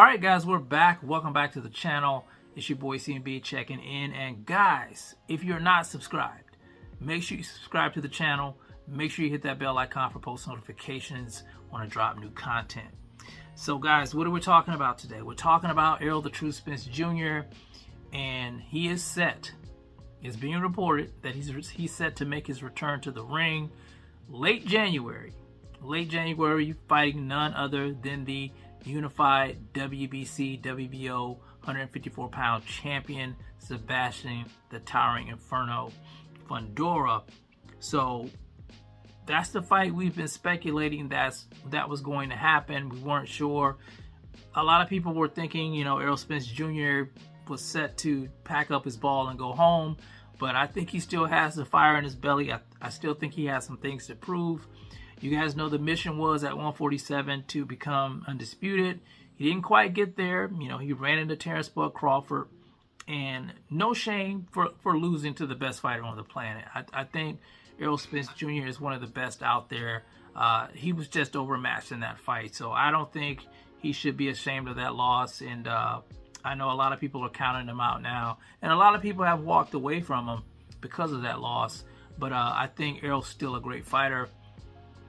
All right, guys, we're back. Welcome back to the channel. It's your boy CMB checking in. And guys, if you're not subscribed, make sure you subscribe to the channel. Make sure you hit that bell icon for post notifications when I drop new content. So guys, what are we talking about today? We're talking about Errol the True Spence Jr. And he is set. It's being reported that he's set to make his return to the ring late January. Late January, fighting none other than the unified WBC, WBO 154-pound champion, Sebastian the Towering Inferno Fundora. So that's the fight we've been speculating that was going to happen. We weren't sure. A lot of people were thinking, Errol Spence Jr. was set to pack up his ball and go home, but I think he still has the fire in his belly. I still think he has some things to prove. You guys know the mission was at 147 to become undisputed. He didn't quite get there. He ran into Terrence Bud Crawford, and no shame for losing to the best fighter on the planet. I think Errol Spence Jr. is one of the best out there. He was just overmatched in that fight, so I don't think he should be ashamed of that loss. And I know a lot of people are counting him out now, and a lot of people have walked away from him because of that loss. But I think Errol's still a great fighter.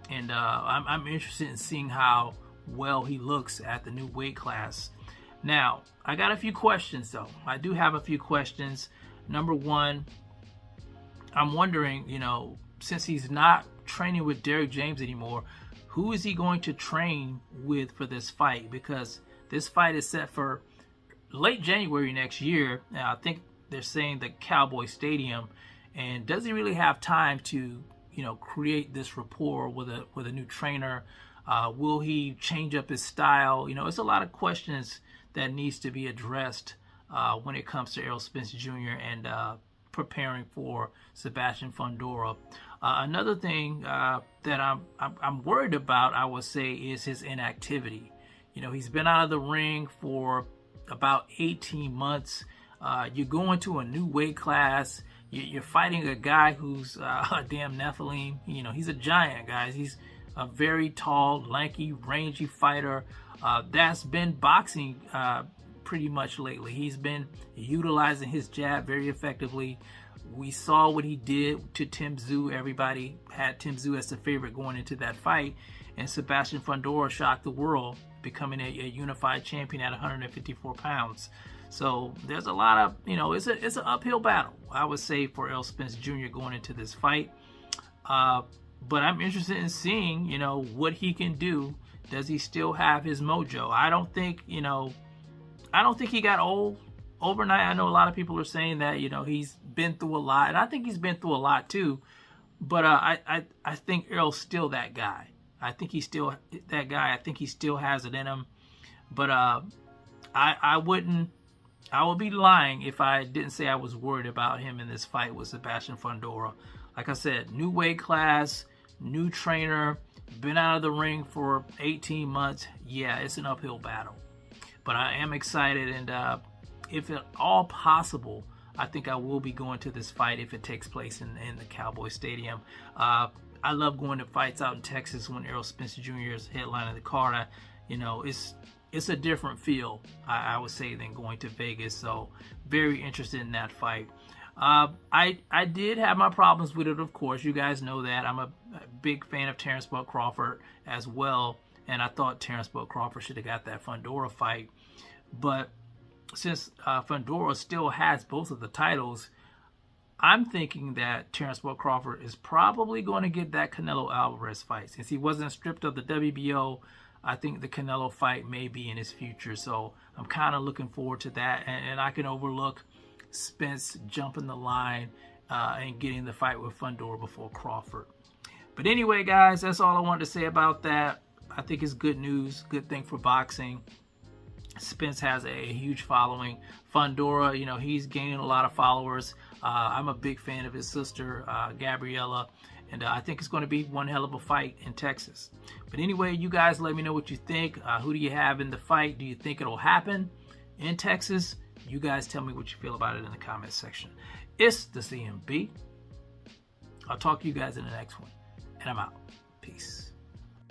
And I'm interested in seeing how well he looks at the new weight class. Now, I got a few questions, though. I do have a few questions. Number one, I'm wondering, since he's not training with Derrick James anymore, who is he going to train with for this fight? Because this fight is set for late January next year. Now, I think they're saying the Cowboy Stadium. And does he really have time to create this rapport with a new trainer? Will he change up his style? It's a lot of questions that needs to be addressed when it comes to Errol Spence Jr. and preparing for Sebastian Fundora. Another thing that I'm worried about, I would say, is his inactivity. He's been out of the ring for about 18 months. You're going to a new weight class. You're fighting a guy who's a damn Nephilim. He's a giant, guys. He's a very tall, lanky, rangy fighter that's been boxing pretty much lately. He's been utilizing his jab very effectively. We saw what he did to Tim Tszyu. Everybody had Tim Tszyu as the favorite going into that fight. And Sebastian Fundora shocked the world, becoming a unified champion at 154 pounds. So there's a lot of, it's an uphill battle, I would say, for Errol Spence Jr. going into this fight. But I'm interested in seeing, what he can do. Does he still have his mojo? I don't think he got old overnight. I know a lot of people are saying that, he's been through a lot. And I think he's been through a lot too. But I think Errol's still that guy. I think he's still that guy. I think he still has it in him. But I would be lying if I didn't say I was worried about him in this fight with Sebastian Fundora. Like I said, new weight class, new trainer, been out of the ring for 18 months. Yeah, it's an uphill battle. But I am excited, and if at all possible, I think I will be going to this fight if it takes place in the Cowboy Stadium. I love going to fights out in Texas when Errol Spence Jr. is headlining the card. It's a different feel, I would say, than going to Vegas. So very interested in that fight. I did have my problems with it, of course. You guys know that. I'm a big fan of Terrence Bud Crawford as well. And I thought Terrence Bud Crawford should have got that Fundora fight. But since Fundora still has both of the titles, I'm thinking that Terrence Bud Crawford is probably going to get that Canelo Alvarez fight. Since he wasn't stripped of the WBO, I think the Canelo fight may be in his future. So I'm kind of looking forward to that. And I can overlook Spence jumping the line and getting the fight with Fundora before Crawford. But anyway, guys, that's all I wanted to say about that. I think it's good news, good thing for boxing. Spence has a huge following. Fundora, he's gaining a lot of followers. I'm a big fan of his sister, Gabriella. And I think it's going to be one hell of a fight in Texas. But anyway, you guys let me know what you think. Who do you have in the fight? Do you think it'll happen in Texas? You guys tell me what you feel about it in the comments section. It's the CMB. I'll talk to you guys in the next one. And I'm out. Peace.